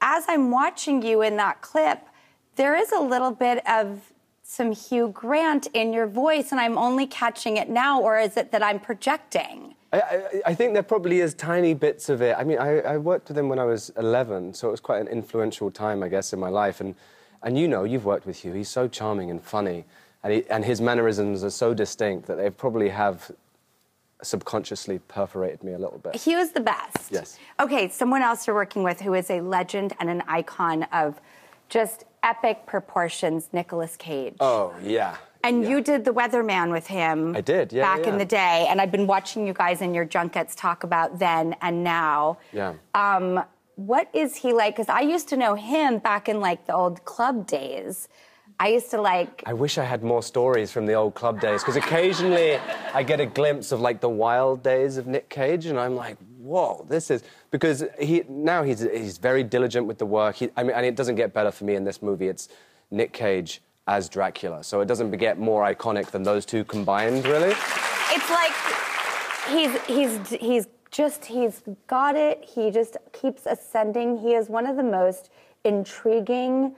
as I'm watching you in that clip, there is a little bit of some Hugh Grant in your voice, and I'm only catching it now, or is it that I'm projecting? I think there probably is tiny bits of it. I mean, I worked with him when I was 11, so it was quite an influential time, I guess, in my life. And you know, you've worked with Hugh. He's so charming and funny, and his mannerisms are so distinct that they probably have subconsciously perforated me a little bit. Hugh is the best. Yes. Okay, someone else you're working with who is a legend and an icon of just epic proportions, Nicholas Cage. Oh, yeah. And you did The Weatherman with him. I did, yeah. Back in the day. And I've been watching you guys in your junkets talk about then and now. Yeah. What is he like? Because I used to know him back in, like, the old club days. I used to, like... I wish I had more stories from the old club days, because occasionally I get a glimpse of, like, the wild days of Nick Cage, and I'm like, whoa, this is... Because now he's very diligent with the work. I mean, and it doesn't get better for me in this movie. It's Nick Cage as Dracula, so it doesn't get more iconic than those two combined, really. It's like he's got it. He just keeps ascending. He is one of the most intriguing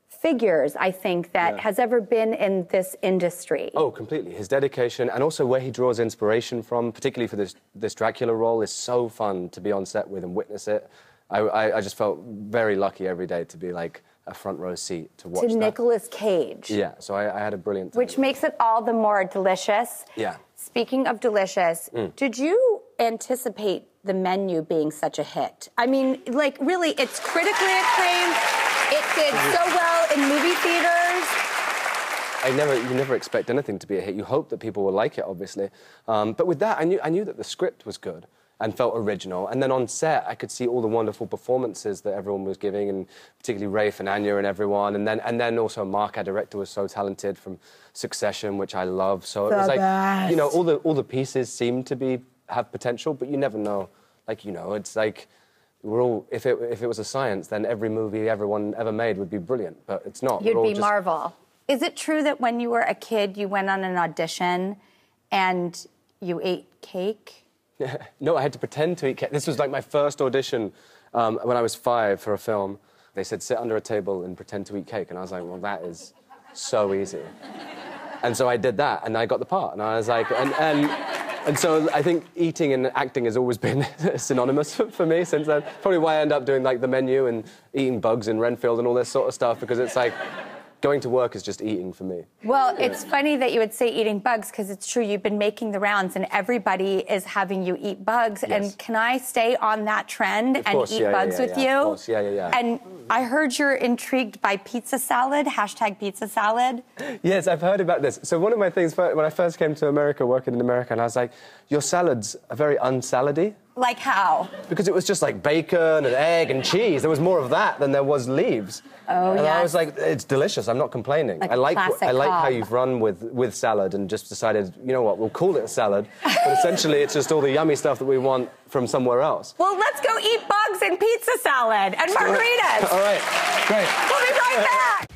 figures, I think, that has ever been in this industry. Oh, completely. His dedication, and also where he draws inspiration from, particularly for this Dracula role, is so fun to be on set with and witness it. I just felt very lucky every day to be, like, a front row seat to watch that. Nicolas Cage. Yeah, so I had a brilliant time. Which makes it all the more delicious. Yeah. Speaking of delicious, did you anticipate the menu being such a hit? I mean, like, really, it's critically acclaimed. It did so well in movie theaters. You never expect anything to be a hit. You hope that people will like it, obviously. But with that, I knew that the script was good and felt original. And then on set, I could see all the wonderful performances that everyone was giving, and particularly Rafe and Anya and everyone. And then also Mark, our director, was so talented from Succession, which I love. So it was like, you know, all the pieces seemed to have potential, but you never know. Like, you know, it's like if it was a science, then every movie everyone ever made would be brilliant. But it's not. You'd be Marvel. Is it true that when you were a kid, you went on an audition and you ate cake? No, I had to pretend to eat cake. This was like my first audition when I was 5 for a film. They said, sit under a table and pretend to eat cake. And I was like, well, that is so easy. And so I did that, and I got the part. And I was like, and so I think eating and acting has always been synonymous for me since then. Probably why I end up doing, like, the menu and eating bugs in Renfield and all this sort of stuff, because it's like... Going to work is just eating for me. Well, it's funny that you would say eating bugs, because it's true, you've been making the rounds and everybody is having you eat bugs. Yes. And can I stay on that trend and eat bugs with you? Of course, yeah. And I heard you're intrigued by pizza salad, #pizza salad. Yes, I've heard about this. So one of my things, when I first came to America, working in America, and I was like, your salads are very unsalady. Like how? Because it was just like bacon and egg and cheese. There was more of that than there was leaves. Oh, and I was like, it's delicious. I'm not complaining. Like I like how you've run with salad and just decided, you know what, we'll call it a salad. But essentially, it's just all the yummy stuff that we want from somewhere else. Well, let's go eat bugs and pizza salad and margaritas. All right, great. We'll be right back.